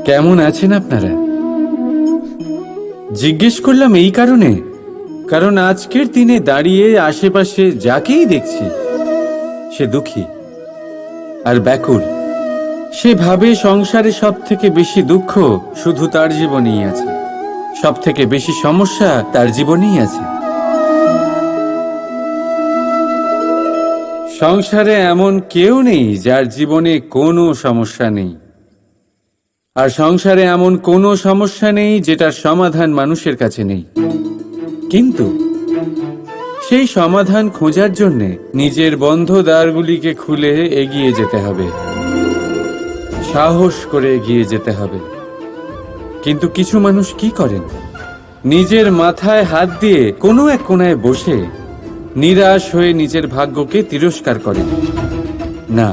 কেমন আছেন আপনারা? জিজ্ঞেস করলাম এই কারণে, কারণ আজকের দিনে দাঁড়িয়ে আশেপাশে যাকেই দেখছি সে দুঃখী আর ব্যাকুল। সে ভাবে সংসারে সব থেকে বেশি দুঃখ শুধু তার জীবনেই আছে, সব থেকে বেশি সমস্যা তার জীবনেই আছে। সংসারে এমন কেউ নেই যার জীবনে কোনো সমস্যা নেই, আর সংসারে এমন কোনো সমস্যা নেই যেটার সমাধান মানুষের কাছে নেই। কিন্তু সেই সমাধান খোঁজার জন্যে নিজের বন্ধ দ্বারগুলিকে খুলে এগিয়ে যেতে হবে, সাহস করে এগিয়ে যেতে হবে। কিন্তু কিছু মানুষ কি করেন? নিজের মাথায় হাত দিয়ে কোনো এক কোণায় বসে নিরাশ হয়ে নিজের ভাগ্যকে তিরস্কার করেন। না,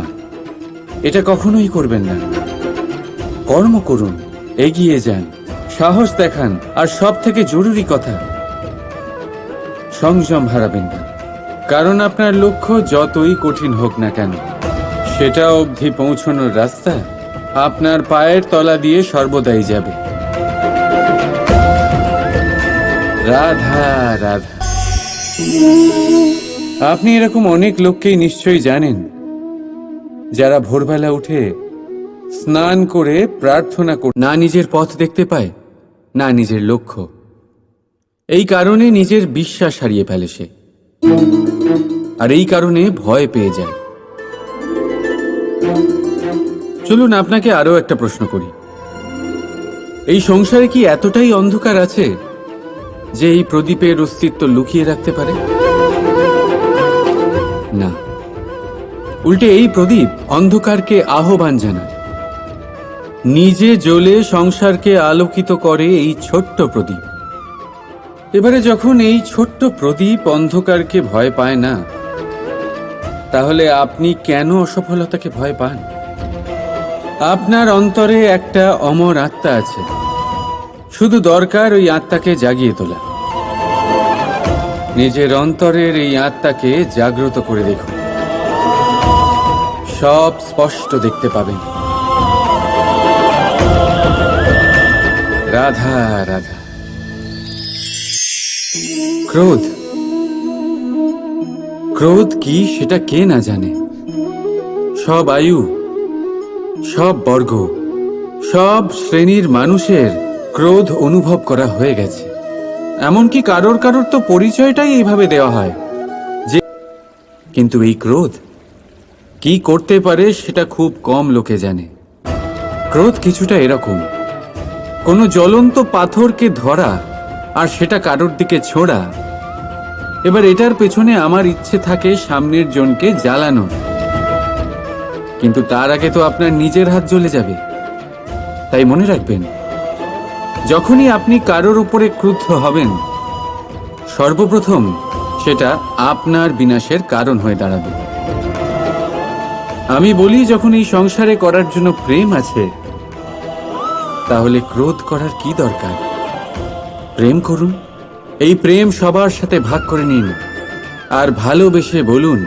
এটা কখনোই করবেন না। কর্ম করুন, এগিয়ে যান, সাহস দেখান, আর সব থেকে জরুরি কথা, সংযম হারাবেন না। কারণ আপনার লক্ষ্য যতই কঠিন হোক না কেন, সেটা অবধি পৌঁছানোর রাস্তা আপনার পায়ের তলা দিয়ে সর্বদাই যাবে। রাধা রাধা। আপনি এরকম অনেক লোককেই নিশ্চয়ই জানেন যারা ভোরবেলা উঠে স্নান করে প্রার্থনা করে না নিজের পথ দেখতে পায়, না নিজের লক্ষ্য। এই কারণে নিজের বিশ্বাস হারিয়ে ফেলে সে, আর এই কারণে ভয় পেয়ে যায়। চলুন আপনাকে আরো একটা প্রশ্ন করি। এই সংসারে কি এতটাই অন্ধকার আছে যে এই প্রদীপের অস্তিত্ব লুকিয়ে রাখতে পারে? না, উল্টে এই প্রদীপ অন্ধকারকে আহ্বান জানায়। নিজে জ্বলে সংসারকে আলোকিত করে এই ছোট্ট প্রদীপ। এবারে যখন এই ছোট্ট প্রদীপ অন্ধকারকে ভয় পায় না, তাহলে আপনি কেন অসফলতাকে ভয় পান? আপনার অন্তরে একটা অমর আত্মা আছে, শুধু দরকার ওই আত্মাকে জাগিয়ে তোলা। নিজের অন্তরের এই আত্মাকে জাগ্রত করে দেখুন, সব স্পষ্ট দেখতে পাবেন। রাধা রাধা। ক্রোধ, ক্রোধ কি সেটা কে না জানে? সব আয়ু, সব বর্গ, সব শ্রেণীর মানুষের ক্রোধ অনুভব করা হয়ে গেছে। এমনকি কারোর কারোর তো পরিচয়টাই এইভাবে দেওয়া হয় যে, কিন্তু এই ক্রোধ কি করতে পারে সেটা খুব কম লোকে জানে। ক্রোধ কিছুটা এরকম, কোনো জ্বলন্ত পাথরকে ধরা আর সেটা কারোর দিকে ছোড়া। এবার এটার পেছনে আমার ইচ্ছে থাকে সামনের জনকে জ্বালানোর, কিন্তু তার আগে তো আপনার নিজের হাত জ্বলে যাবে। তাই মনে রাখবেন, যখনই আপনি কারোর উপরে ক্রুদ্ধ হবেন, সর্বপ্রথম সেটা আপনার বিনাশের কারণ হয়ে দাঁড়াবে। আমি বলি, যখন এই সংসারে করার জন্য প্রেম আছে, তাহলে ক্রোধ করার কি দরকার? প্রেম করুন। এই প্রেম সবার সাথে ভাগ করে নিন, আর ভালোবেসে বলুন,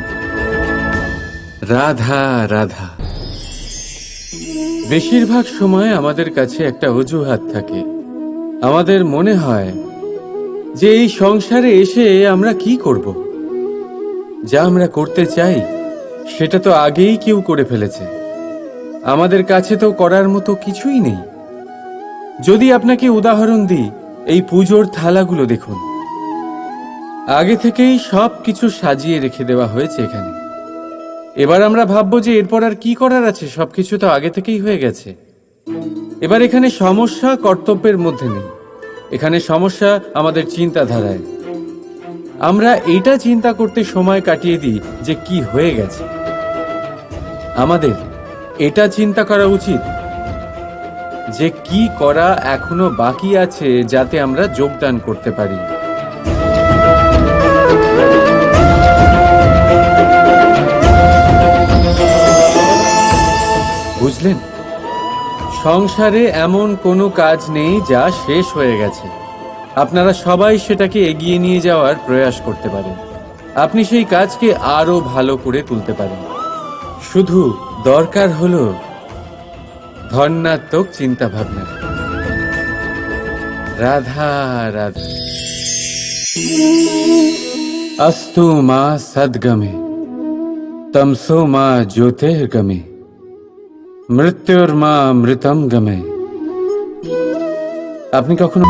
রাধা রাধা। বেশিরভাগ সময় আমাদের কাছে একটা অজুহাত থাকে। আমাদের মনে হয় যে এই সংসারে এসে আমরা কি করব? যা আমরা করতে চাই সেটা তো আগেই কেউ করে ফেলেছে। আমাদের কাছে তো করার মতো কিছুই নেই। যদি আপনাকে উদাহরণ দিই, এই পুজোর থালাগুলো দেখুন, আগে থেকেই সব কিছু সাজিয়ে রেখে দেওয়া হয়েছে এখানে। এবার আমরা ভাববো যে এরপর আর কি করার আছে, সবকিছু তো আগে থেকেই হয়ে গেছে। এবার এখানে সমস্যা কর্তব্যের মধ্যে নেই, এখানে সমস্যা আমাদের চিন্তাধারায়। আমরা এটা চিন্তা করতে সময় কাটিয়ে দিই যে কি হয়ে গেছে। আমাদের এটা চিন্তা করা উচিত যে কি করা এখনো বাকি আছে, যাতে আমরা যোগদান করতে পারি। বুঝলেন? সংসারে এমন কোনো কাজ নেই যা শেষ হয়ে গেছে। আপনারা সবাই সেটাকে এগিয়ে নিয়ে যাওয়ার প্রয়াস করতে পারেন। আপনি সেই কাজকে আরো ভালো করে তুলতে পারেন। শুধু দরকার হলো ধন্যাত্মক চিন্তা ভাবনা। রাধা রাধা। अस्तु मा सद्गमे तमसो मा ज्योतिर्गमे মৃত্যুর্মা মৃতম গমে। আপনি কখনো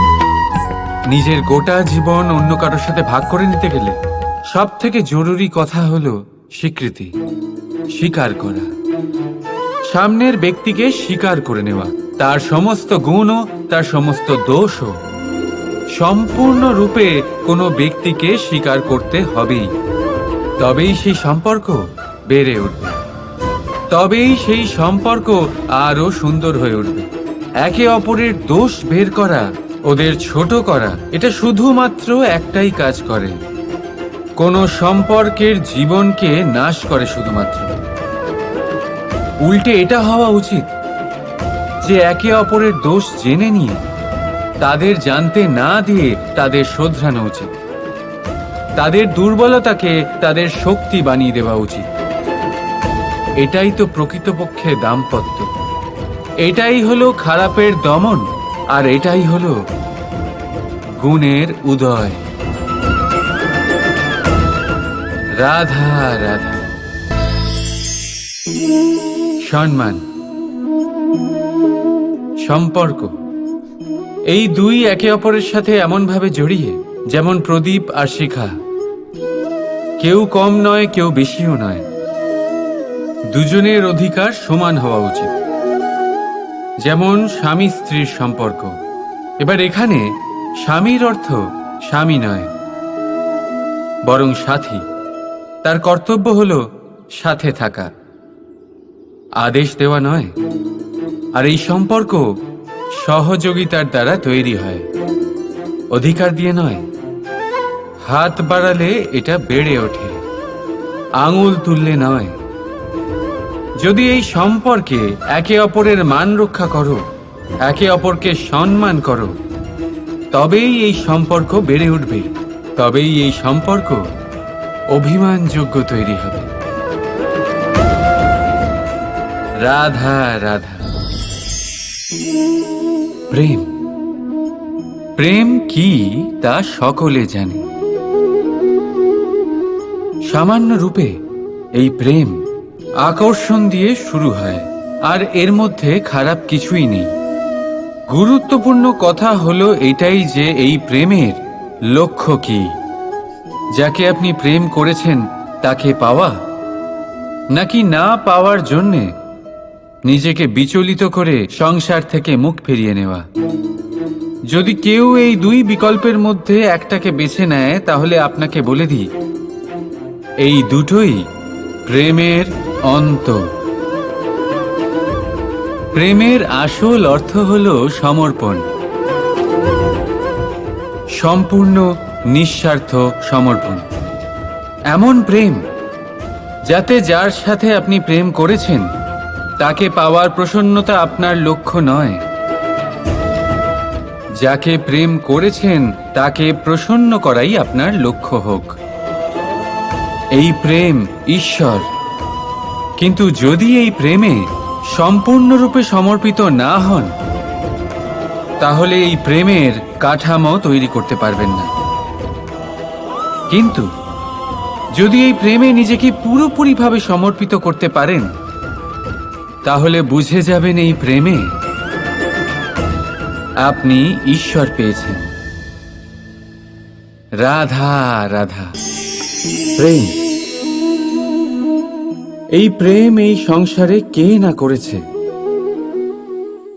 নিজের গোটা জীবন অন্য কারোর সাথে ভাগ করে নিতে গেলে সব থেকে জরুরি কথা হলো স্বীকৃতি, স্বীকার করা। সামনের ব্যক্তিকে স্বীকার করে নেওয়া, তার সমস্ত গুণও তার সমস্ত দোষও। সম্পূর্ণরূপে কোনো ব্যক্তিকে স্বীকার করতে হবেই, তবেই সেই সম্পর্ক বেড়ে উঠবে, তবেই সেই সম্পর্ক আরো সুন্দর হয়ে উঠবে। একে অপরের দোষ বের করা, ওদের ছোট করা, এটা শুধুমাত্র একটাই কাজ করে, কোনো সম্পর্কের জীবনকে নাশ করে শুধুমাত্র। উল্টে এটা হওয়া উচিত যে একে অপরের দোষ জেনে নিয়ে তাদের জানতে না দিয়ে তাদের শোধরানো উচিত, তাদের দুর্বলতাকে তাদের শক্তি বানিয়ে দেওয়া উচিত। এটাই তো প্রকৃতপক্ষে দাম্পত্য, এটাই হলো খারাপের দমন, আর এটাই হলো গুণের উদয়। রাধা রাধা। সম্মান, সম্পর্ক, এই দুই একে অপরের সাথে এমন ভাবে জড়িয়ে যেমন প্রদীপ আর শিখা। কেউ কম নয়, কেউ বেশিও নয়, দুজনের অধিকার সমান হওয়া উচিত। যেমন স্বামী স্ত্রীর সম্পর্ক। এবার এখানে স্বামীর অর্থ স্বামী নয়, বরং সাথী। তার কর্তব্য হলো সাথে থাকা, আদেশ দেওয়া নয়। আর এই সম্পর্ক সহযোগিতার দ্বারা তৈরি হয়, অধিকার দিয়ে নয়। হাত বাড়ালে এটা বেড়ে ওঠে, আঙুল তুললে নয়। যদি এই সম্পর্কে একে অপরের মান রক্ষা করো, একে অপরকে সম্মান করো, তবেই এই সম্পর্ক বেড়ে উঠবে, তবেই এই সম্পর্ক অভিমানযোগ্য তৈরি হবে। রাধা রাধা। প্রেম, প্রেম কি তা সকলে জানে। সামান্য রূপে এই প্রেম আকর্ষণ দিয়ে শুরু হয়, আর এর মধ্যে খারাপ কিছুই নেই। গুরুত্বপূর্ণ কথা হলো এটাই যে এই প্রেমের লক্ষ্য কি। যাকে আপনি প্রেম করেছেন তাকে পাওয়া, নাকি না পাওয়ার জন্যে নিজেকে বিচলিত করে সংসার থেকে মুখ ফিরিয়ে নেওয়া। যদি কেউ এই দুই বিকল্পের মধ্যে একটাকে বেছে নেয়, তাহলে আপনাকে বলে দিই, এই দুটোই প্রেমের অন্ত। প্রেমের আসল অর্থ হলো সমর্পণ, সম্পূর্ণ নিঃস্বার্থ সমর্পণ। এমন প্রেম যাতে যার সাথে আপনি প্রেম করেছেন তাকে পাওয়ার প্রসন্নতা আপনার লক্ষ্য নয়, যাকে প্রেম করেছেন তাকে প্রসন্ন করাই আপনার লক্ষ্য হোক। এই প্রেম ঈশ্বর। কিন্তু যদি এই প্রেমে সম্পূর্ণরূপে সমর্পিত না হন, তাহলে এই প্রেমের কাঠামো তৈরি করতে পারবেন না। কিন্তু যদি এই প্রেমে নিজেকে পুরোপুরিভাবে সমর্পিত করতে পারেন, তাহলে বুঝে যাবেন এই প্রেমে আপনি ঈশ্বর পেয়েছেন। রাধা রাধা। প্রেম, এই প্রেম এই সংসারে কে না করেছে।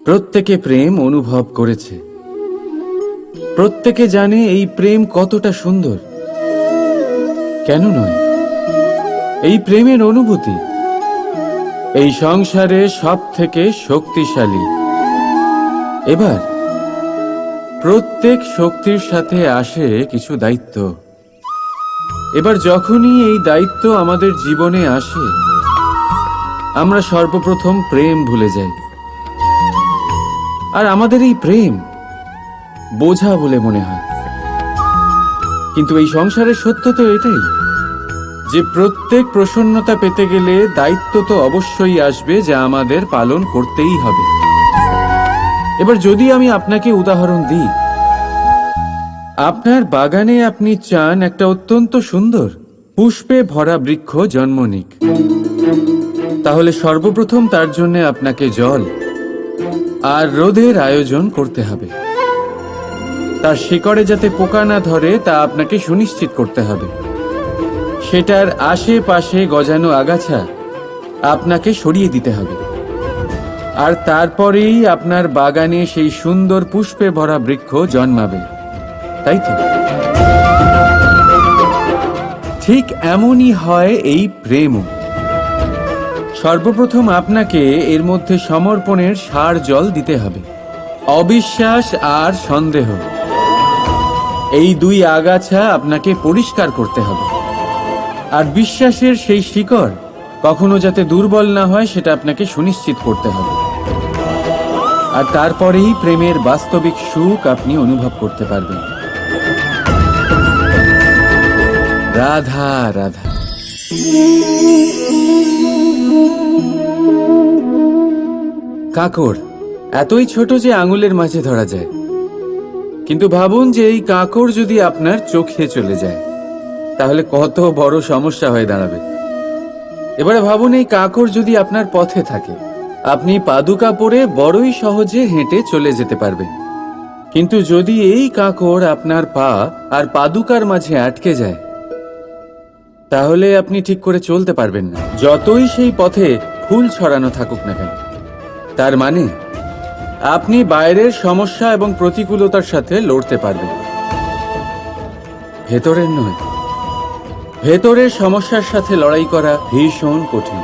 প্রত্যেকে প্রেম অনুভব করেছে, প্রত্যেকে জানে এই প্রেম কতটা সুন্দর। কেন নয়? এই প্রেমের অনুভূতি এই সংসারে সব থেকে শক্তিশালী। এবার প্রত্যেক শক্তির সাথে আসে কিছু দায়িত্ব। এবার যখনই এই দায়িত্ব আমাদের জীবনে আসে, আমরা সর্বপ্রথম প্রেম ভুলে যাই। আর আমাদের এই প্রেম বোঝা বলে মনে হয়। কিন্তু এই সংসারের সত্য তো এটাই যে প্রত্যেক প্রসন্নতা পেতে গেলে দায়িত্ব তো অবশ্যই আসবে, যা আমাদের পালন করতেই হবে। এবার যদি আমি আপনাকে উদাহরণ দিই, আপনার বাগানে আপনি চান একটা অত্যন্ত সুন্দর পুষ্পে ভরা বৃক্ষ জন্ম নিক। তাহলে সর্বপ্রথম তার জন্য আপনাকে জল আর রোদের আয়োজন করতে হবে। তার শিকড়ে যাতে পোকা না ধরে তা আপনাকে সুনিশ্চিত করতে হবে। সেটার আশেপাশে গজানো আগাছা আপনাকে সরিয়ে দিতে হবে। আর তারপরেই আপনার বাগানে সেই সুন্দর পুষ্পে ভরা বৃক্ষ জন্মাবে, তাই তো? ঠিক এমনই হয় এই প্রেমও। সর্বপ্রথম আপনাকে এর মধ্যে সমর্পণের সার জল দিতে হবে। অবিশ্বাস আর সন্দেহ, এই দুই আগাছা আপনাকে পরিষ্কার করতে হবে। আর বিশ্বাসের সেই শিকড় কখনো যাতে দুর্বল না হয় সেটা আপনাকে সুনিশ্চিত করতে হবে। আর তারপরেই প্রেমের বাস্তবিক সুখ আপনি অনুভব করতে পারবেন। রাধা রাধা। কাঁকড় এতই ছোট যে আঙুলের মাঝে ধরা যায়, কিন্তু ভাবুন যে এই কাঁকড় যদি আপনার চোখে চলে যায় তাহলে কত বড় সমস্যা হয়ে দাঁড়াবে। এবারে ভাবুন এই কাঁকড় যদি আপনার পথে থাকে, আপনি পাদুকা পরে বড়ই সহজে হেঁটে চলে যেতে পারবেন। কিন্তু যদি এই কাঁকড় আপনার পা আর পাদুকার মাঝে আটকে যায় তাহলে আপনি ঠিক করে চলতে পারবেন না, যতই সেই পথে ফুল ছড়ানো থাকুক না কেন। তার মানে আপনি বাইরের সমস্যা এবং প্রতিকূলতার সাথে লড়তে পারবেন, ভেতরের নয়। ভেতরের সমস্যার সাথে লড়াই করা ভীষণ কঠিন।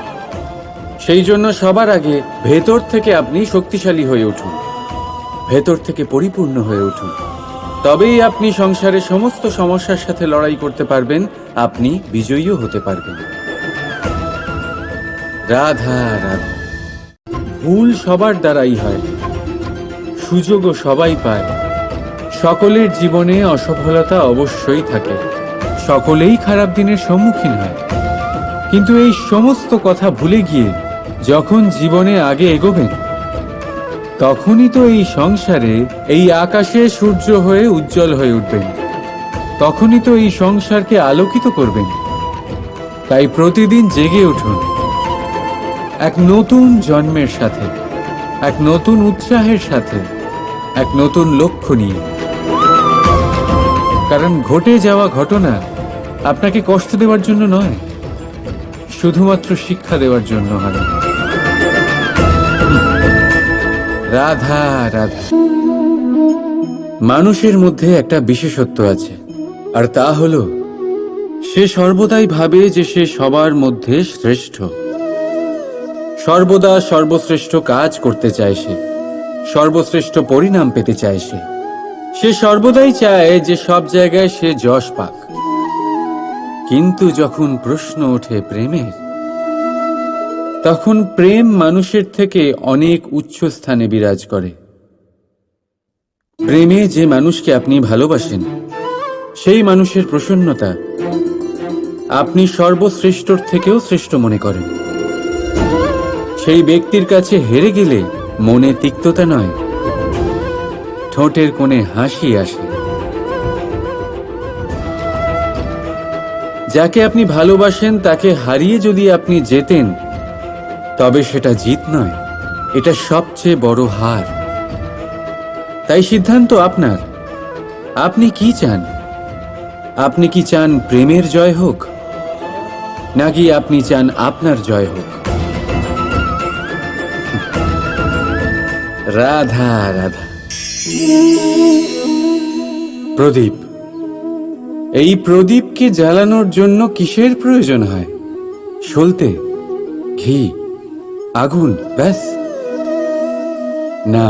সেই জন্য সবার আগে ভেতর থেকে আপনি শক্তিশালী হয়ে উঠুন, ভেতর থেকে পরিপূর্ণ হয়ে উঠুন। তবেই আপনি সংসারের সমস্ত সমস্যার সাথে লড়াই করতে পারবেন, আপনি বিজয়ীও হতে পারবেন। রাধা রাধা। ভুল সবার দ্বারাই হয়, সুযোগও সবাই পায়। সকলের জীবনে অসফলতা অবশ্যই থাকে, সকলেই খারাপ দিনের সম্মুখীন হয়। কিন্তু এই সমস্ত কথা ভুলে গিয়ে যখন জীবনে আগে এগোবেন, তখনই তো এই সংসারে এই আকাশে সূর্য হয়ে উজ্জ্বল হয়ে উঠবেন, তখনই তো এই সংসারকে আলোকিত করবেন। তাই প্রতিদিন জেগে উঠুন এক নতুন জন্মের সাথে, এক নতুন উৎসাহের সাথে, এক নতুন লক্ষ্য নিয়ে। কারণ ঘটে যাওয়া ঘটনা আপনাকে কষ্ট দেওয়ার জন্য নয়, শুধুমাত্র শিক্ষা দেওয়ার জন্য হয়। রাধা রাধা। মানুষের মধ্যে একটা বিশেষত্ব আছে, আর তা হলো সে সর্বদাই ভাবে যে সে সবার মধ্যে শ্রেষ্ঠ। সর্বদা সর্বশ্রেষ্ঠ কাজ করতে চায় সে, সর্বশ্রেষ্ঠ পরিণাম পেতে চায় সে সর্বদাই চায় যে সব জায়গায় সে যশ পাক। কিন্তু যখন প্রশ্ন ওঠে প্রেমের, তখন প্রেম মানুষের থেকে অনেক উচ্চ স্থানে বিরাজ করে। প্রেমে যে মানুষকে আপনি ভালোবাসেন, সেই মানুষের প্রসন্নতা আপনি সর্বশ্রেষ্ঠর থেকেও শ্রেষ্ঠ মনে করেন। সেই ব্যক্তির কাছে হেরে গেলে মনে তিক্ততা নয়, ঠোঁটের কোণে হাসি আসে। যাকে আপনি ভালোবাসেন তাকে হারিয়ে যদি আপনি জেতেন, তবে সেটা জিত নয়, এটা সবচেয়ে বড় হার। তাই সিদ্ধান্ত আপনার। আপনি কি চান? আপনি কি চান প্রেমের জয় হোক, নাকি আপনি চান আপনার জয় হোক? রাধা রাধা। প্রদীপ, এই প্রদীপকে জ্বালানোর জন্য কিসের প্রয়োজন হয়? সলতে, ঘি, আগুন, ব্যাস? না,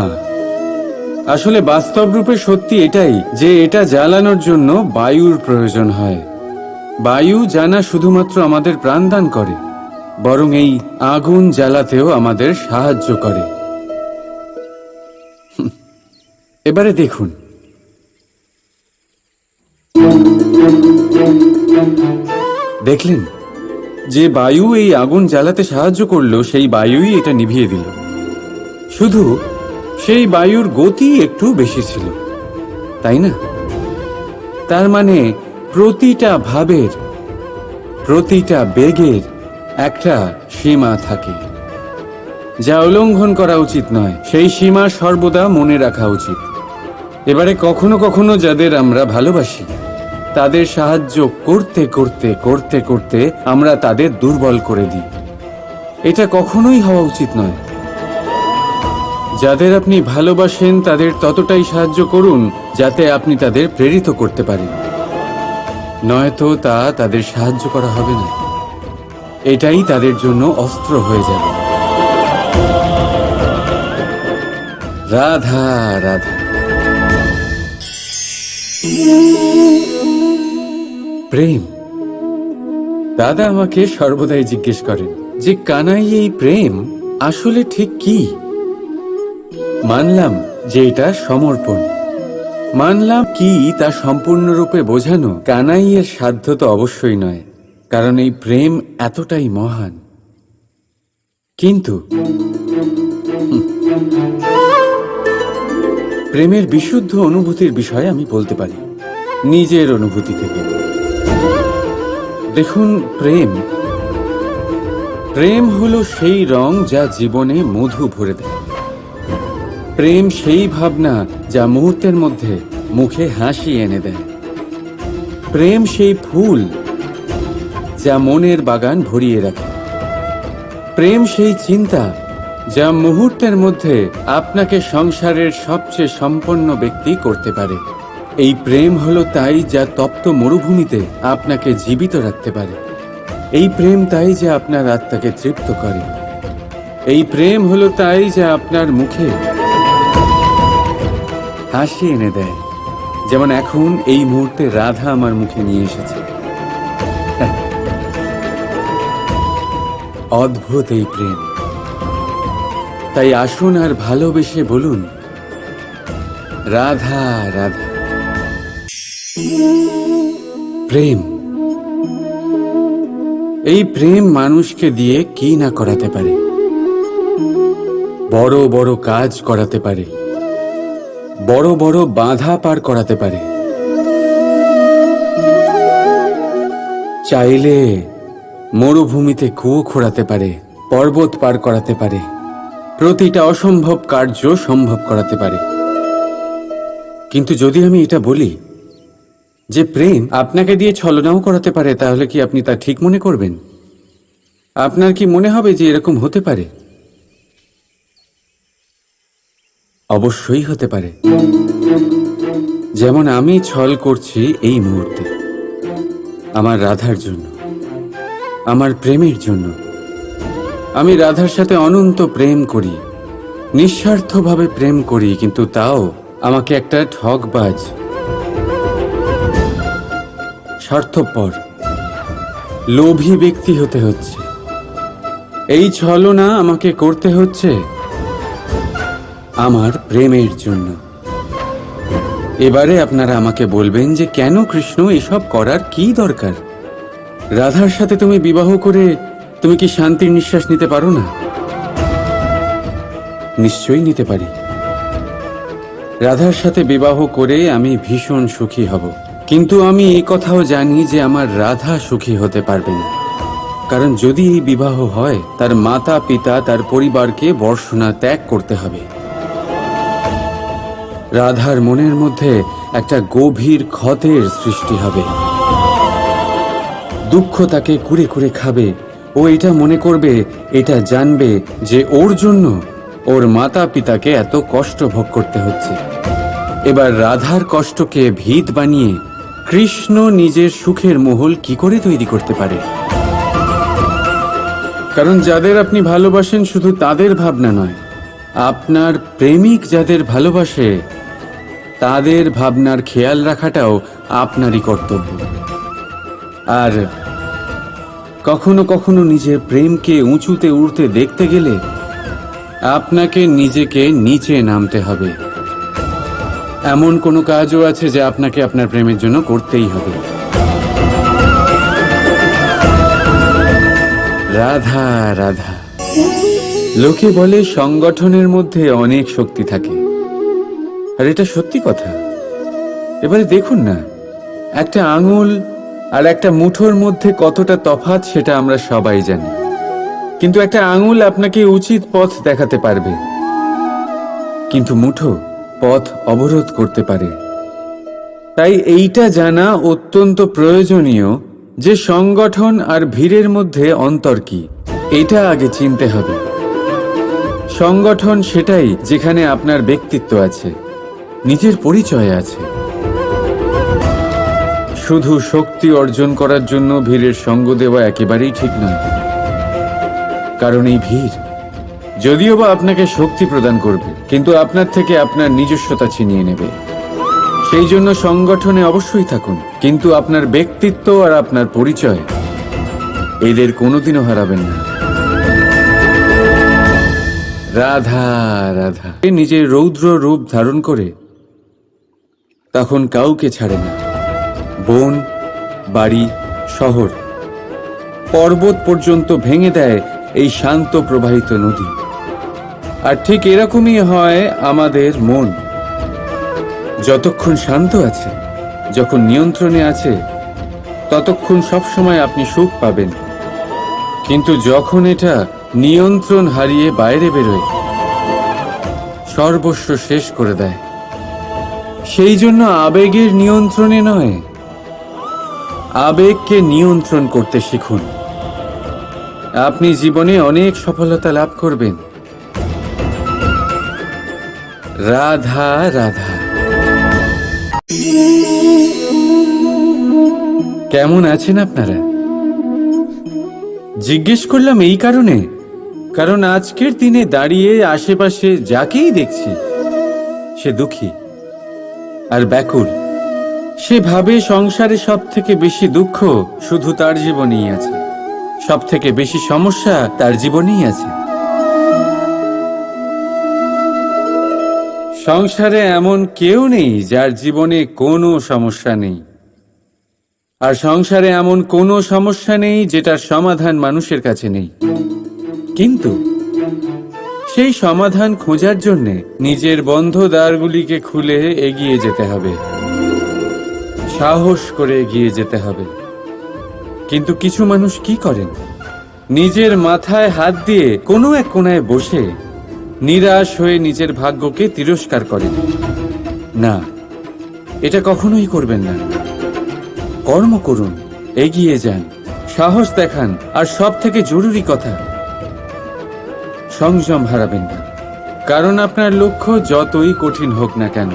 আসলে বাস্তব রূপে সত্যি এটাই যে এটা জ্বালানোর জন্য বায়ুর প্রয়োজন হয়। বায়ু জানা শুধুমাত্র আমাদের প্রাণদান করে, বরং এই আগুন জ্বালাতেও আমাদের সাহায্য করে। এবারে দেখুন, দেখলেন যে বায়ু এই আগুন জ্বালাতে সাহায্য করলো, সেই বায়ুই এটা নিভিয়ে দিল। শুধু সেই বায়ুর গতি একটু বেশি ছিল, তাই না? তার মানে প্রতিটা ভাবের, প্রতিটা বেগের একটা সীমা থাকে, যা উল্লঙ্ঘন করা উচিত নয়। সেই সীমা সর্বদা মনে রাখা উচিত। এবারে কখনো কখনো যাদের আমরা ভালোবাসি, তাদের সাহায্য করতে করতে করতে করতে আমরা তাদের দুর্বল করে দিই। এটা কখনোই হওয়া উচিত নয়। যাদের আপনি ভালোবাসেন তাদের ততটাই সাহায্য করুন যাতে আপনি তাদের প্রেরিত করতে পারেন, নয়তো তা তাদের সাহায্য করা হবে না। এটাই তাদের জন্য অস্ত্র হয়ে যাবে। রাধা রাধা। প্রেম। দাদা আমাকে সর্বদাই জিজ্ঞেস করেন যে কানাই, এই প্রেম আসলে ঠিক কি? মানলাম যে এটা সমর্পণ, মানলাম কি তা সম্পূর্ণরূপে বোঝানো কানাইয়ের সাধ্য তো অবশ্যই নয়, কারণ এই প্রেম এতটাই মহান। কিন্তু প্রেমের বিশুদ্ধ অনুভূতির বিষয়ে আমি বলতে পারি নিজের অনুভূতি থেকে। দেখুন, প্রেম হলো সেই রং যা জীবনে মধু ভরে দেয়। প্রেম সেই ভাবনা যা মুহূর্তের মধ্যে মুখে হাসি এনে দেয়। প্রেম সেই ফুল যা মনের বাগান ভরিয়ে রাখে। প্রেম সেই চিন্তা যা মুহূর্তের মধ্যে আপনাকে সংসারের সবচেয়ে সম্পন্ন ব্যক্তি করতে পারে। এই প্রেম হলো তাই যা তপ্ত মরুভূমিতে আপনাকে জীবিত রাখতে পারে। এই প্রেম তাই যা আপনার আত্মাকে তৃপ্ত করে। এই প্রেম হলো তাই যা আপনার মুখে হাসি এনে দেয়, যেমন এখন এই মুহূর্তে রাধা আমার মুখে নিয়ে এসেছে। অদ্ভুত এই প্রেম। তাই আসুন আর ভালোবেসে বলুন, রাধা রাধা। প্রেম, এই প্রেম মানুষকে দিয়ে কি না করাতে পারে। বড় বড় কাজ করাতে পারে, বড় বড় বাধা পার করাতে পারে। চাইলে মরুভূমিতে কুয়ো খোঁড়াতে পারে, পর্বত পার করাতে পারে, প্রতিটা অসম্ভব কার্য সম্ভব করাতে পারে। কিন্তু যদি আমি এটা বলি যে প্রেম আপনাকে দিয়ে ছলনাও করাতে পারে, তাহলে কি আপনি তা ঠিক মনে করবেন? আপনার কি মনে হবে যে এরকম হতে পারে? অবশ্যই হতে পারে। যেমন আমি ছল করছি এই মুহূর্তে আমার রাধার জন্য, আমার প্রেমের জন্য। আমি রাধার সাথে অনন্ত প্রেম করি, নিঃস্বার্থভাবে প্রেম করি, কিন্তু তাও আমাকে একটা ঠকবাজ, স্বার্থপর, লোভী ব্যক্তি হতে হচ্ছে। এই ছলনা আমাকে করতে হচ্ছে আমার প্রেমের জন্য। এবারে আপনারা আমাকে বলবেন যে কেন কৃষ্ণ এসব করার কি দরকার? রাধার সাথে তুমি বিবাহ করে তুমি কি শান্তির নিঃশ্বাস নিতে পারো না? নিশ্চয়ই নিতে পারি। রাধার সাথে বিবাহ করে আমি ভীষণ সুখী হব, কিন্তু আমি এই কথাও জানি যে আমার রাধা সুখী হতে পারবে না। কারণ যদি এই বিবাহ হয়, তার মাতা পিতা, তার পরিবারকে বর্ষণা ত্যাগ করতে হবে। রাধার মনের মধ্যে একটা গভীর ক্ষতের সৃষ্টি হবে। দুঃখ তাকে কুরে কুরে খাবে। ও এটা মনে করবে, এটা জানবে যে ওর জন্য ওর মাতা পিতাকে এত কষ্ট ভোগ করতে হচ্ছে। এবার রাধার কষ্টকে ভিত বানিয়ে কৃষ্ণ নিজের সুখের মহল কি করে তৈরি করতে পারে? কারণ যাদের আপনি ভালোবাসেন শুধু তাদের ভাবনা নয়, আপনার প্রেমিক যাদের ভালোবাসে তাদের ভাবনার খেয়াল রাখাটাও আপনারই কর্তব্য। আর কখনো কখনো নিজের প্রেমকে উঁচুতে উঠতে দেখতে গেলে আপনাকে নিজেকে নিচে নামতে হবে। এমন কোনো কাজও আছে যা আপনাকে আপনার প্রেমের জন্য করতেই হবে। রাধা রাধা। লোকে বলে সংগঠনের মধ্যে অনেক শক্তি থাকে, আর এটা সত্যি কথা। এবারে দেখুন না, একটা আঙুল আর একটা মুঠোর মধ্যে কতটা তফাৎ সেটা আমরা সবাই জানি। কিন্তু একটা আঙুল আপনাকে উচিত পথ দেখাতে পারবে, কিন্তু মুঠো পথ অবরোধ করতে পারে। তাই এইটা জানা অত্যন্ত প্রয়োজনীয় যে সংগঠন আর ভিড়ের মধ্যে অন্তর কি, এটা আগে চিনতে হবে। সংগঠন সেটাই যেখানে আপনার ব্যক্তিত্ব আছে, নিজের পরিচয় আছে। শুধু শক্তি অর্জন করার জন্য ভিড়ের সঙ্গ দেওয়া একেবারেই ঠিক নয়, কারণ এই ভিড় যদিও বা আপনাকে শক্তি প্রদান করবে, কিন্তু আপনার থেকে আপনার নিজস্বতা ছিনিয়ে নেবে। সেই জন্য সংগঠনে অবশ্যই থাকুন, কিন্তু আপনার ব্যক্তিত্ব আর আপনার পরিচয় এদের কোনোদিনও হারাবেন না। রাধা রাধা নিজের রৌদ্র রূপ ধারণ করে তখন কাউকে ছাড়ে না। বন, বাড়ি, শহর, পর্বত পর্যন্ত ভেঙে দেয় এই শান্ত প্রবাহিত নদী। আর ঠিক এরকমই হয় আমাদের মন। যতক্ষণ শান্ত আছে, যখন নিয়ন্ত্রণে আছে, ততক্ষণ সবসময় আপনি সুখ পাবেন। কিন্তু যখন এটা নিয়ন্ত্রণ হারিয়ে বাইরে বেরোয়, সর্বস্ব শেষ করে দেয়। সেই জন্য আবেগের নিয়ন্ত্রণে নয়, আবেগকে নিয়ন্ত্রণ করতে শিখুন। আপনি জীবনে অনেক সফলতা লাভ করবেন। রাধা রাধা। কেমন আছেন আপনারা? জিজ্ঞেস করলাম এই কারণে, কারণ আজকের দিনে দাঁড়িয়ে আশেপাশে যাকেই দেখছি সে দুঃখী আর ব্যাকুল। সে ভাবে সংসারে সব থেকে বেশি দুঃখ শুধু তার জীবনেই আছে, সব থেকে বেশি সমস্যা তার জীবনেই আছে। সংসারে এমন কেউ নেই যার জীবনে কোনো সমস্যা নেই, আর সংসারে এমন কোনো সমস্যা নেই যেটার সমাধান মানুষের কাছে নেই। কিন্তু সেই সমাধান খোঁজার জন্য নিজের বন্ধ দ্বারগুলিকে খুলে এগিয়ে যেতে হবে, সাহস করে এগিয়ে যেতে হবে। কিন্তু কিছু মানুষ কি করেন, নিজের মাথায় হাত দিয়ে কোনো এক কোণায় বসে নিরাশ হয়ে নিজের ভাগ্যকে তিরস্কার করেন। না, এটা কখনোই করবেন না। কর্ম করুন, এগিয়ে যান, সাহস দেখান, আর সব থেকে জরুরি কথা, সংযম হারাবেন না। কারণ আপনার লক্ষ্য যতই কঠিন হোক না কেন,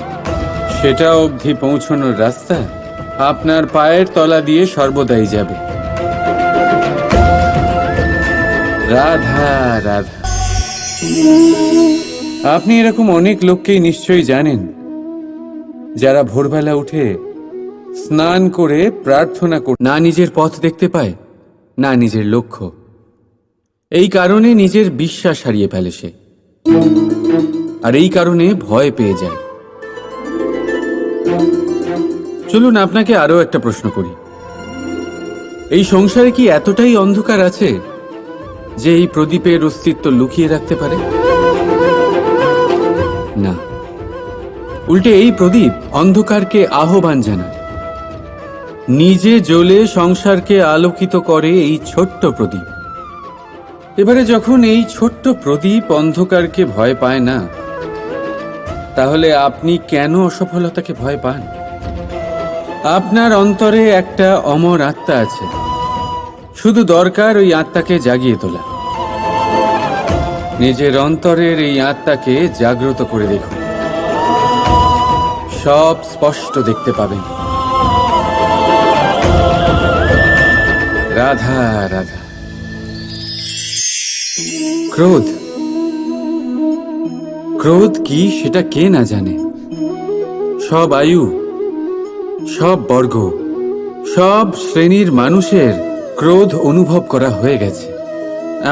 সেটা অবধি পৌঁছানোর রাস্তা আপনার পায়ের তলা দিয়ে সর্বদাই যাবে। রাধা রাধা। আপনি এরকম অনেক লোককেই নিশ্চয়ই জানেন যারা ভোরবেলা উঠে স্নান করে প্রার্থনা করে না নিজের পথ দেখতে পায়, না নিজের লক্ষ্য। এই কারণে নিজের বিশ্বাস হারিয়ে ফেলে সে, আর এই কারণে ভয় পেয়ে যায়। চলুন আপনাকে আরো একটা প্রশ্ন করি। এই সংসারে কি এতটাই অন্ধকার আছে যে এই প্রদীপের অস্তিত্ব লুকিয়ে রাখতে পারে? না, উল্টে এই প্রদীপ অন্ধকারকে আহ্বান জানায়। নিজে জ্বলে সংসারকে আলোকিত করে এই ছোট্ট প্রদীপ। এবারে যখন এই ছোট্ট প্রদীপ অন্ধকারকে ভয় পায় না, তাহলে আপনি কেন অসফলতাকে ভয় পান? আপনার অন্তরে একটা অমর আত্মা আছে, শুধু দরকার ওই আত্মাকে জাগিয়ে তোলা। নিজের অন্তরের এই আত্মাকে জাগ্রত করে দেখুন, সব স্পষ্ট দেখতে পাবেন। রাধা রাধা। ক্রোধ, ক্রোধ কি সেটা কে না জানে? সব আয়ু, সব বর্গ, সব শ্রেণীর মানুষের ক্রোধ অনুভব করা হয়ে গেছে।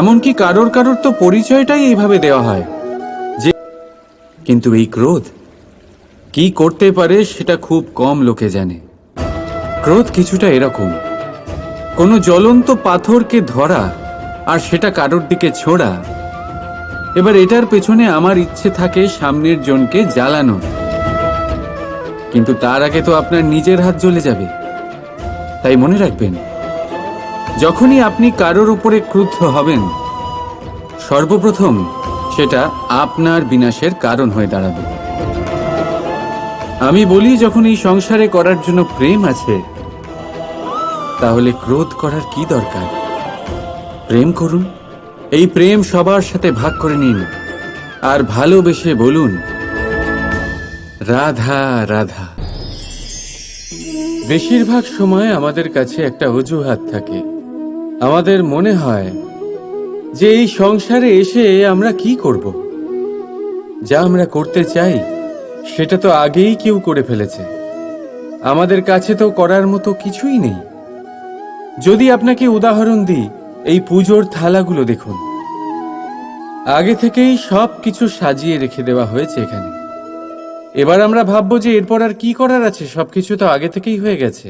এমনকি কারোর কারোর তো পরিচয়টাই এইভাবে দেওয়া হয় যে, কিন্তু এই ক্রোধ কি করতে পারে সেটা খুব কম লোকে জানে। ক্রোধ কিছুটা এরকম, কোনো জ্বলন্ত পাথরকে ধরা আর সেটা কারোর দিকে ছোড়া, এবার এটার পেছনে আমার ইচ্ছে থাকে সামনের জনকে জ্বালানো, কিন্তু তার আগে তো আপনার নিজের হাত জ্বলে যাবে। তাই মনে রাখবেন, যখনই আপনি কারোর উপরে ক্রুদ্ধ হবেন, সর্বপ্রথম সেটা আপনার বিনাশের কারণ হয়ে দাঁড়াবে। আমি বলি, যখন এই সংসারে করার জন্য প্রেম আছে, তাহলে ক্রোধ করার কি দরকার? প্রেম করুন। এই প্রেম সবার সাথে ভাগ করে নিন আর ভালোবেসে বলুন, রাধা রাধা। বেশিরভাগ সময় আমাদের কাছে একটা অজুহাত থাকে। আমাদের মনে হয় যে এই সংসারে এসে আমরা কি করব? যা আমরা করতে চাই সেটা তো আগেই কেউ করে ফেলেছে। আমাদের কাছে তো করার মতো কিছুই নেই। যদি আপনাকে উদাহরণ দিই, এই পুজোর থালাগুলো দেখুন, আগে থেকেই সব কিছু সাজিয়ে রেখে দেওয়া হয়েছে এখানে। এবার আমরা ভাববো যে এরপর আর কি করার আছে, সবকিছু তো আগে থেকেই হয়ে গেছে।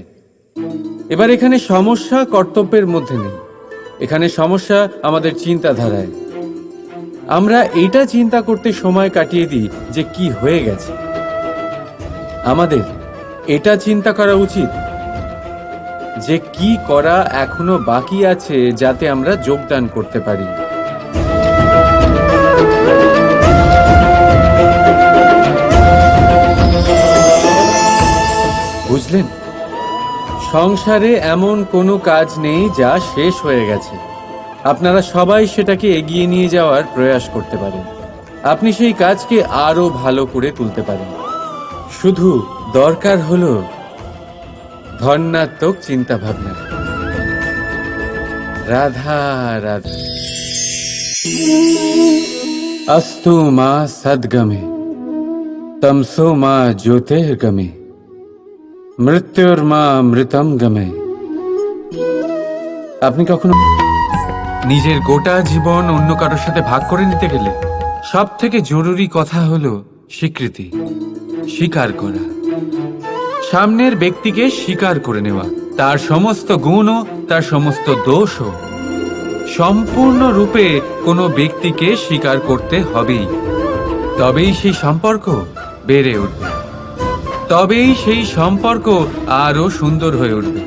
এবার এখানে সমস্যা কর্তব্যের মধ্যে নেই, এখানে সমস্যা আমাদের চিন্তাধারায়। আমরা এইটা চিন্তা করতে সময় কাটিয়ে দিই যে কি হয়ে গেছে। আমাদের এটা চিন্তা করা উচিত যে কি করা এখনো বাকি আছে, যাতে আমরা যোগদান করতে পারি। বুঝলেন, সংসারে এমন কোনো কাজ নেই যা শেষ হয়ে গেছে। আপনারা সবাই সেটাকে এগিয়ে নিয়ে যাওয়ার প্রয়াস করতে পারেন। আপনি সেই কাজকে আরো ভালো করে তুলতে পারেন। শুধু দরকার হলো ধন্যাত্মক চিন্তা ভাবনা। রাধা রাধা। अस्तु मा सद्गमे तमसो मा ज्योतिर्गमे মৃত্যুর্মা মৃতম গমে। আপনি কখনো নিজের গোটা জীবন অন্য কারোর সাথে ভাগ করে নিতে গেলে সব থেকে জরুরি কথা হলো স্বীকৃতি, স্বীকার করা। সামনের ব্যক্তিকে স্বীকার করে নেওয়া, তার সমস্ত গুণও তার সমস্ত দোষও। সম্পূর্ণরূপে কোনো ব্যক্তিকে স্বীকার করতে হবেই, তবেই সেই সম্পর্ক বেড়ে উঠবে, তবেই সেই সম্পর্ক আরো সুন্দর হয়ে উঠবে।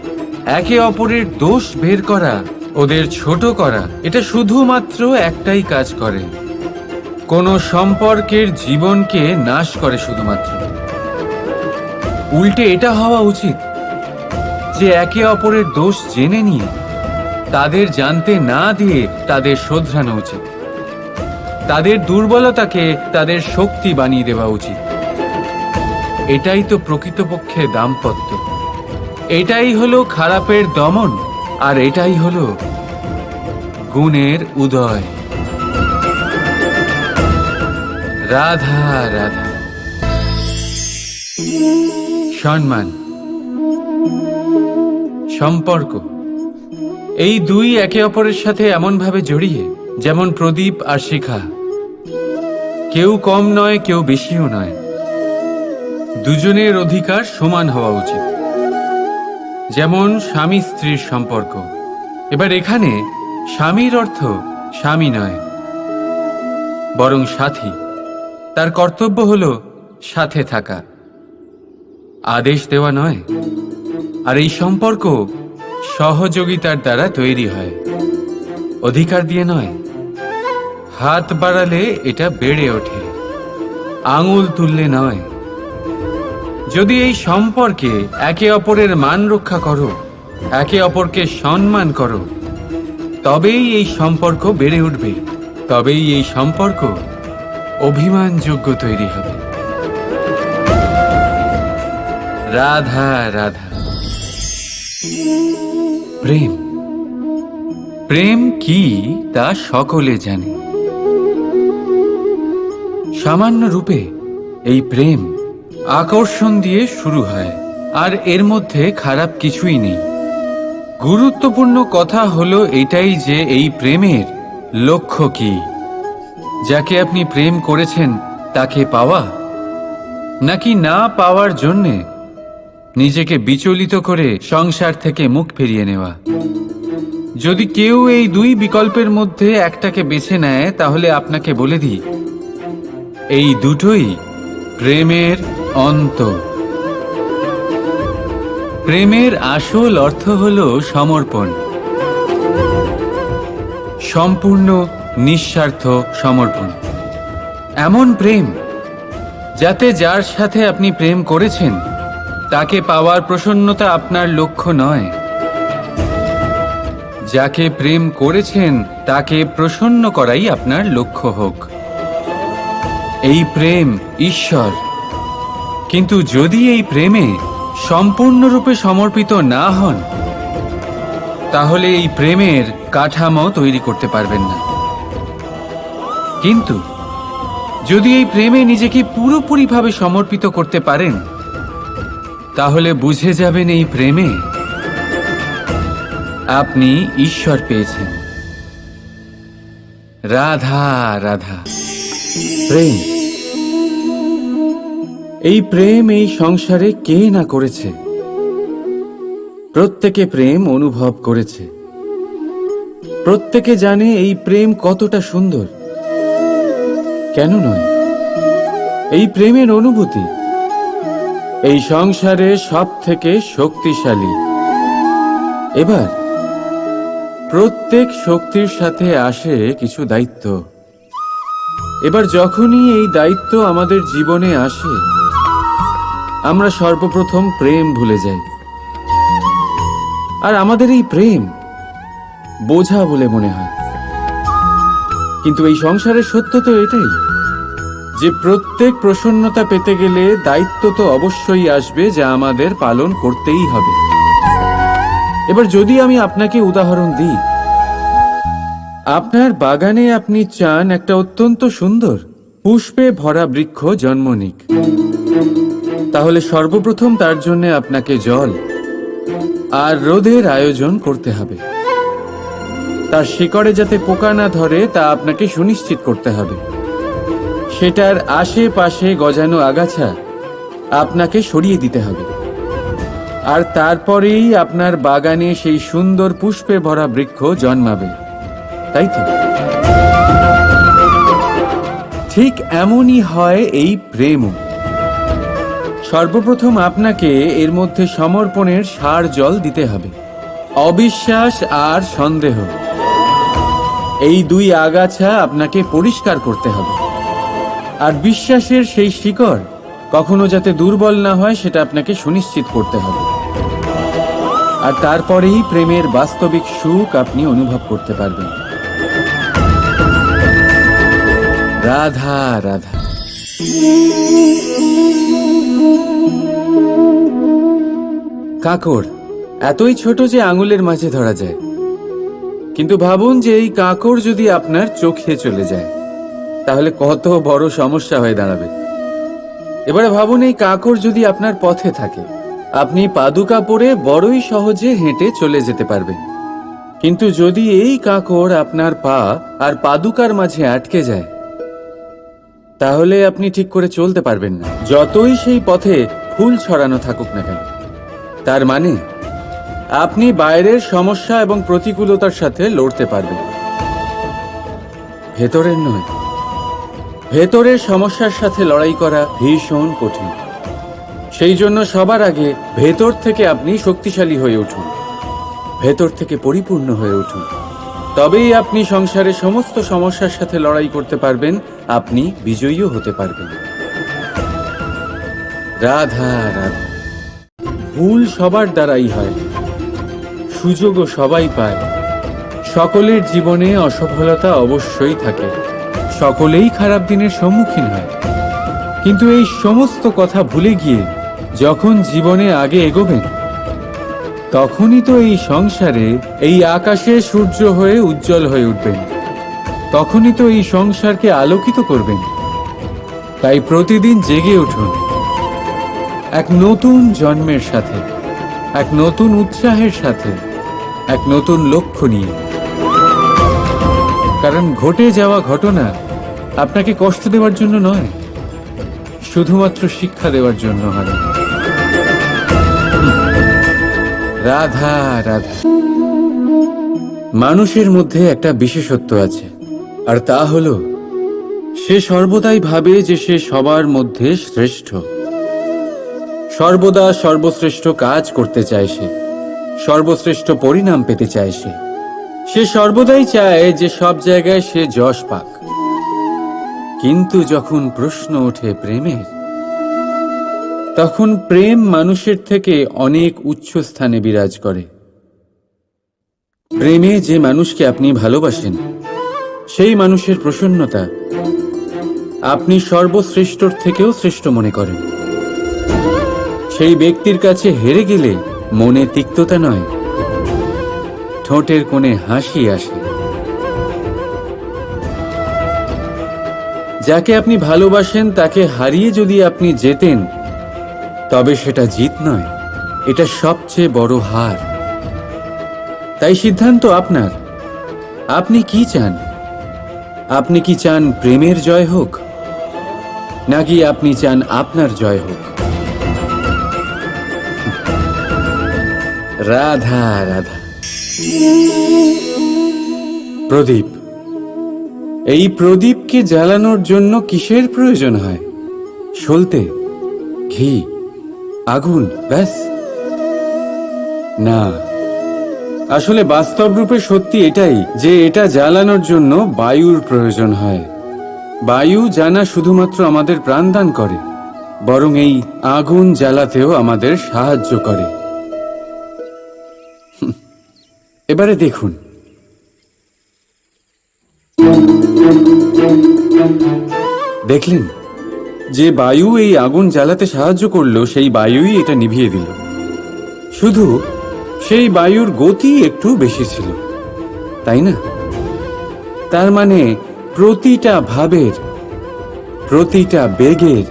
একে অপরের দোষ বের করা, ওদের ছোট করা, এটা শুধুমাত্র একটাই কাজ করে, কোনো সম্পর্কের জীবনকে নাশ করে শুধুমাত্র। উল্টে এটা হওয়া উচিত যে একে অপরের দোষ জেনে নিয়ে তাদের জানতে না দিয়ে তাদের শোধরানো উচিত। তাদের দুর্বলতাকে তাদের শক্তি বানিয়ে দেওয়া উচিত। এটাই তো প্রকৃতপক্ষে দাম্পত্য। এটাই হলো খারাপের দমন, আর এটাই হলো গুণের উদয়। রাধা রাধা। সম্মান, সম্পর্ক, এই দুই একে অপরের সাথে এমন ভাবে জড়িয়ে যেমন প্রদীপ আর শিখা। কেউ কম নয়, কেউ বেশিও নয়। দুজনের অধিকার সমান হওয়া উচিত, যেমন স্বামী স্ত্রীর সম্পর্ক। এবার এখানে স্বামীর অর্থ স্বামী নয়, বরং সাথী। তার কর্তব্য হলো সাথে থাকা, আদেশ দেওয়া নয়। আর এই সম্পর্ক সহযোগিতার দ্বারা তৈরি হয়, অধিকার দিয়ে নয়। হাত বাড়ালে এটা বেড়ে ওঠে, আঙুল তুললে নয়। যদি এই সম্পর্কে একে অপরের মান রক্ষা করো, একে অপরকে সম্মান করো, তবেই এই সম্পর্ক বেড়ে উঠবে, তবেই এই সম্পর্ক অভিমানযোগ্য তৈরি হবে। রাধা রাধা। প্রেম, প্রেম কি তা সকলে জানে। সামান্য রূপে এই প্রেম আকর্ষণ দিয়ে শুরু হয়, আর এর মধ্যে খারাপ কিছুই নেই। গুরুত্বপূর্ণ কথা হলো এটাই যে এই প্রেমের লক্ষ্য কি। যাকে আপনি প্রেম করেছেন তাকে পাওয়া, নাকি না পাওয়ার জন্যে নিজেকে বিচলিত করে সংসার থেকে মুখ ফিরিয়ে নেওয়া। যদি কেউ এই দুই বিকল্পের মধ্যে একটাকে বেছে নেয় তাহলে আপনাকে বলে দিই, এই দুটোই প্রেমের অন্ত। প্রেমের আসল অর্থ হল সমর্পণ, সম্পূর্ণ নিঃস্বার্থ সমর্পণ। এমন প্রেম যাতে যার সাথে আপনি প্রেম করেছেন তাকে পাওয়ার প্রসন্নতা আপনার লক্ষ্য নয়, যাকে প্রেম করেছেন তাকে প্রসন্ন করাই আপনার লক্ষ্য হোক। এই প্রেম ঈশ্বর। কিন্তু যদি এই প্রেমে সম্পূর্ণরূপে সমর্পিত না হন তাহলে এই প্রেমের কাঠামো তৈরি করতে পারবেন না। কিন্তু যদি এই প্রেমে নিজেকে পুরোপুরিভাবে সমর্পিত করতে পারেন তাহলে বুঝে যাবেন এই প্রেমে আপনি ঈশ্বর পেয়েছেন। রাধা রাধা। প্রেম, এই প্রেম এই সংসারে কে না করেছে? প্রত্যেকে প্রেম অনুভব করেছে। প্রত্যেকে জানে এই প্রেম কতটা সুন্দর। কেন নয়? এই প্রেমের অনুভূতি এই সংসারে সব থেকে শক্তিশালী। এবার প্রত্যেক শক্তির সাথে আসে কিছু দায়িত্ব। এবার যখনই এই দায়িত্ব আমাদের জীবনে আসে আমরা সর্বপ্রথম প্রেম ভুলে যাই। আর আমাদের এই প্রেম বোঝা বলে মনে হয়। কিন্তু এই সংসারের সত্য তো এটাই যে প্রত্যেক প্রসন্নতা পেতে গেলে দায়িত্ব তো অবশ্যই আসবে, যা আমাদের পালন করতেই হবে। এবার যদি আমি আপনাকে উদাহরণ দিই, আপনার বাগানে আপনি চান একটা অত্যন্ত সুন্দর পুষ্পে ভরা বৃক্ষ জন্ম নিক, তাহলে সর্বপ্রথম তার জন্য আপনাকে জল আর রোদের আয়োজন করতে হবে। তার শিকড়ে যাতে পোকা না ধরে তা আপনাকে সুনিশ্চিত করতে হবে। সেটার আশেপাশে গজানো আগাছা আপনাকে সরিয়ে দিতে হবে। আর তারপরেই আপনার বাগানে সেই সুন্দর পুষ্পে ভরা বৃক্ষ জন্মাবে, তাই তো? ঠিক এমনই হয় এই প্রেমও। সর্বপ্রথম আপনাকে এর মধ্যে সমর্পণের সার জল দিতে হবে। অবিশ্বাস আর সন্দেহ, এই দুই আগাছা আপনাকে পরিষ্কার করতে হবে। আর বিশ্বাসের সেই শিকড় কখনো যাতে দুর্বল না হয় সেটা আপনাকে সুনিশ্চিত করতে হবে। আর তারপরেই প্রেমের বাস্তবিক সুখ আপনি অনুভব করতে পারবেন। রাধা রাধা। কাঁকড় এতই ছোট যে আঙুলের মাঝে ধরা যায়। কিন্তু ভাবুন যে এই কাঁকড় যদি আপনার চোখে চলে যায় তাহলে কত বড় সমস্যা হয়ে দাঁড়াবে। এবারে ভাবুন এই কাঁকড় যদি আপনার পথে থাকে, আপনি পাদুকা পরে বড়ই সহজে হেঁটে চলে যেতে পারবেন। কিন্তু যদি এই কাঁকড় আপনার পা আর পাদুকার মাঝে আটকে যায় তাহলে আপনি ঠিক করে চলতে পারবেন না, যতই সেই পথে ফুল ছড়ানো থাকুক না কেন। তার মানে আপনি বাইরের সমস্যা এবং প্রতিকূলতার সাথে লড়তে পারবেন, ভেতরের নয়। ভেতরের সমস্যার সাথে লড়াই করা ভীষণ কঠিন। সেই জন্য সবার আগে ভেতর থেকে আপনি শক্তিশালী হয়ে উঠুন, ভেতর থেকে পরিপূর্ণ হয়ে উঠুন। তবেই আপনি সংসারে সমস্ত সমস্যার সাথে লড়াই করতে পারবেন, আপনি বিজয়ীও হতে পারবেন। রাধা রাধা। ভুল সবার দ্বারাই হয়, সুযোগও সবাই পায়। সকলের জীবনে অসফলতা অবশ্যই থাকে, সকলেই খারাপ দিনের সম্মুখীন হয়। কিন্তু এই সমস্ত কথা ভুলে গিয়ে যখন জীবনে আগে এগোবেন তখনই তো এই সংসারে এই আকাশে সূর্য হয়ে উজ্জ্বল হয়ে উঠবেন, তখনই তো এই সংসারকে আলোকিত করবেন। তাই প্রতিদিন জেগে উঠুন এক নতুন জন্মের সাথে, এক নতুন উৎসাহের সাথে, এক নতুন লক্ষ্য নিয়ে। কারণ ঘটে যাওয়া ঘটনা আপনাকে কষ্ট দেওয়ার জন্য নয়, শুধুমাত্র শিক্ষা দেওয়ার জন্য হয়। রাধা রাধা। মানুষের মধ্যে একটা বিশেষত্ব আছে, আর তা হলো সে সর্বদাই ভাবে যে সে সবার মধ্যে শ্রেষ্ঠ। সর্বদা সর্বশ্রেষ্ঠ কাজ করতে চায় সে, সর্বশ্রেষ্ঠ পরিণাম পেতে চায় সে সর্বদাই চায় যে সব জায়গায় সে যশ পাক। কিন্তু যখন প্রশ্ন ওঠে প্রেমের, তখন প্রেম মানুষের থেকে অনেক উচ্চ স্থানে বিরাজ করে। প্রেমে যে মানুষকে আপনি ভালোবাসেন, সেই মানুষের প্রসন্নতা আপনি সর্বশ্রেষ্ঠর থেকেও শ্রেষ্ঠ মনে করেন। সেই ব্যক্তির কাছে হেরে গেলে মনে তিক্ততা নয়, ঠোঁটের কোণে হাসি আসে। যাকে আপনি ভালোবাসেন তাকে হারিয়ে যদি আপনি জেতেন, তবে সেটা জিত নয়, এটা সবচেয়ে বড় হার। তাই সিদ্ধান্ত আপনার। আপনি কি চান? আপনি কি চান প্রেমের জয় হোক, নাকি আপনি চান আপনার জয় হোক? রাধা রাধা। প্রদীপ, এই প্রদীপকে জ্বালানোর জন্য কিসের প্রয়োজন হয়? সলতে, ঘি, আগুন, ব্যাস? না, আসলে বাস্তব রূপে সত্যি এটাই যে এটা জ্বালানোর জন্য বায়ুর প্রয়োজন হয়। বায়ু জানা শুধুমাত্র আমাদের প্রাণদান করে, বরং এই আগুন জ্বালাতেও আমাদের সাহায্য করে। এবারে দেখুন, দেখলেন যে বায়ু এই আগুন জ্বালাতে সাহায্য করলো, সেই বায়ুই এটা নিভিয়ে দিল। শুধু সেই বায়ুর গতি একটু বেশি ছিল, তাই না? তার মানে প্রতিটা ভাবের, প্রতিটা বেগের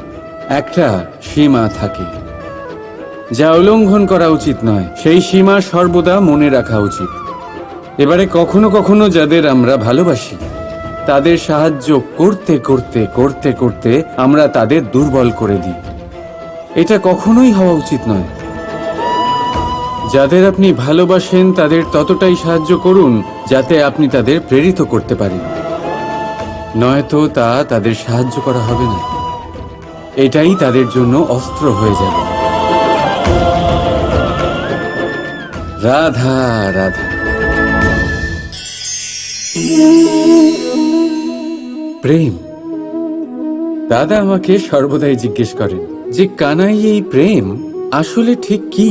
একটা সীমা থাকে, যা উল্লঙ্ঘন করা উচিত নয়। সেই সীমা সর্বদা মনে রাখা উচিত। এবারে কখনো কখনো যাদের আমরা ভালোবাসি, তাদের সাহায্য করতে করতে করতে করতে আমরা তাদের দুর্বল করে দিই। এটা কখনোই হওয়া উচিত নয়। যাদের আপনি ভালোবাসেন তাদের ততটাই সাহায্য করুন যাতে আপনি তাদের প্রেরিত করতে পারেন, নয়তো তা তাদের সাহায্য করা হবে না। এটাই তাদের জন্য অস্ত্র হয়ে যাবে। রাধা রাধা। প্রেম। দাদা আমাকে সর্বদাই জিজ্ঞেস করেন যে কানাই, এই প্রেম আসলে ঠিক কি?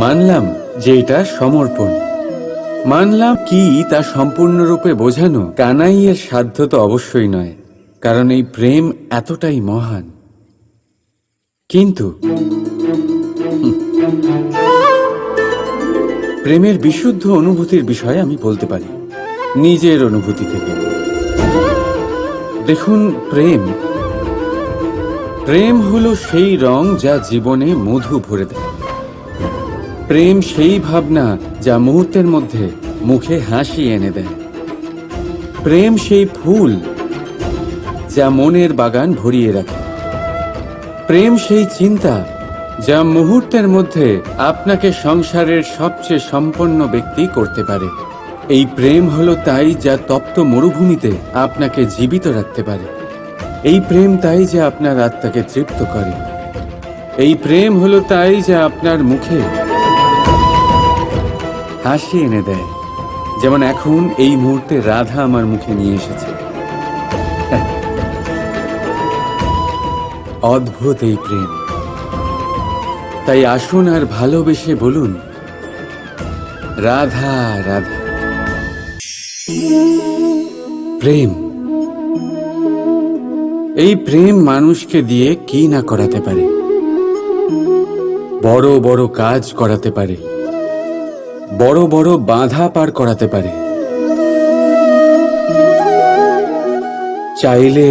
মানলাম যে এটা সমর্পণ, মানলাম কি তা সম্পূর্ণরূপে বোঝানো কানাইয়ের সাধ্য তো অবশ্যই নয়, কারণ এই প্রেম এতটাই মহান। কিন্তু প্রেমের বিশুদ্ধ অনুভূতির বিষয়ে আমি বলতে পারি নিজের অনুভূতি থেকে। দেখুন, প্রেম হলো সেই রং যা জীবনে মধু ভরে দেয়। প্রেম সেই ভাবনা যা মুহূর্তের মধ্যে মুখে হাসি এনে দেয়। প্রেম সেই ফুল যা মনের বাগান ভরিয়ে রাখে। প্রেম সেই চিন্তা যা মুহূর্তের মধ্যে আপনাকে সংসারের সবচেয়ে সম্পন্ন ব্যক্তি করতে পারে। এই প্রেম হলো তাই যা তপ্ত মরুভূমিতে আপনাকে জীবিত রাখতে পারে। এই প্রেম তাই যা আপনার আত্মাকে তৃপ্ত করে। এই প্রেম হলো তাই যা আপনার মুখে হাসি এনে দেয়, যেমন এখন এই মুহূর্তে রাধা আমার মুখে নিয়ে এসেছে। অদ্ভুত এই প্রেম। তাই আসুন আর ভালোবেসে বলুন, রাধা রাধা। প্রেম, এই প্রেম মানুষকে দিয়ে কি না করাতে পারে। বড় বড় কাজ করাতে পারে, বড় বড় বাধা পার করাতে পারে। চাইলে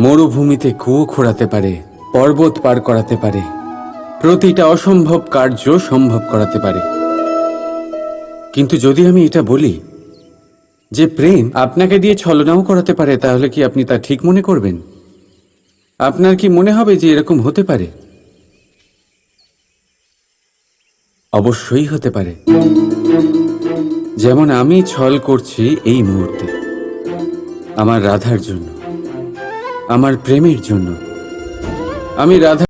মরুভূমিতে কুয়ো খোঁড়াতে পারে, পর্বত পার করাতে পারে, প্রতিটা অসম্ভব কার্য সম্ভব করাতে পারে। কিন্তু যদি আমি এটা বলি যে প্রেম আপনাকে দিয়ে ছলনাও করাতে পারে, তাহলে কি আপনি তা ঠিক মনে করবেন? আপনার কি মনে হবে যে এরকম হতে পারে? অবশ্যই হতে পারে। যেমন আমি ছল করছি এই মুহূর্তে আমার রাধার জন্য, আমার প্রেমের জন্য। আমি রাধা